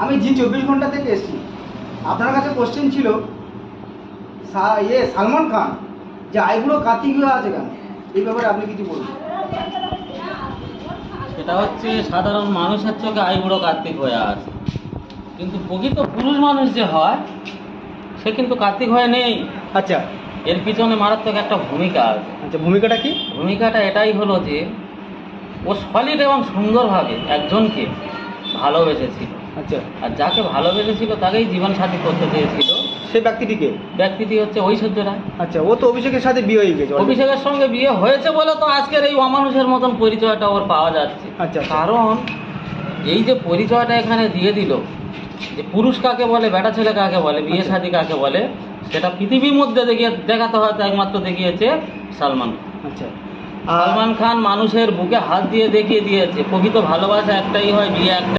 আমি জি 24 ঘন্টা থেকে এসেছি। আপনার কাছে কোশ্চেন ছিল সালমান খান যে আইবুড়ো কার্তিক হয়ে আছে কেন, এই ব্যাপারে আপনি কিছু বলুন। সেটা হচ্ছে সাধারণ মানুষের চোখে আইবুড়ো কার্তিক হয়ে আছে, কিন্তু প্রকৃত পুরুষ মানুষ যে হয় সে কিন্তু কার্তিক হয়ে নেই। আচ্ছা এর পিছনে মারাত্মক একটা ভূমিকা আছে। আচ্ছা, ভূমিকাটা কি? ভূমিকাটা এটাই হলো যে ও সলিড এবং সুন্দরভাবে একজনকে ভালোবেসেছিল, আচ্ছা, আর যাকে ভালোবেসেছিল তাকেই জীবনসাথী করতে চেয়েছিল। সেই ব্যক্তিটিকে? ব্যক্তিটি হচ্ছে ঐশ্বর্য রায়। আচ্ছা, ও তো অভিষেকের সাথে বিয়ে হয়ে গেছে। অভিষেকের সঙ্গে বিয়ে হয়েছে বলে তো আজকের এই অমানুষের মতন পরিচয়টা ওর পাওয়া যাচ্ছে। আচ্ছা। কারণ এই যে পরিচয়টা এখানে দিয়ে দিল যে পুরুষ কাকে বলে, বেটা ছেলে কাকে বলে, বিয়ে শাদী কাকে বলে, সেটা পৃথিবীর মধ্যে দেখাতে হয়তো একমাত্র দেখিয়েছে সালমান খান। আচ্ছা, সালমান খান মানুষের বুকে হাত দিয়ে দেখিয়ে দিয়েছে প্রকৃত ভালোবাসা একটাই হয়, বিয়ে একটা।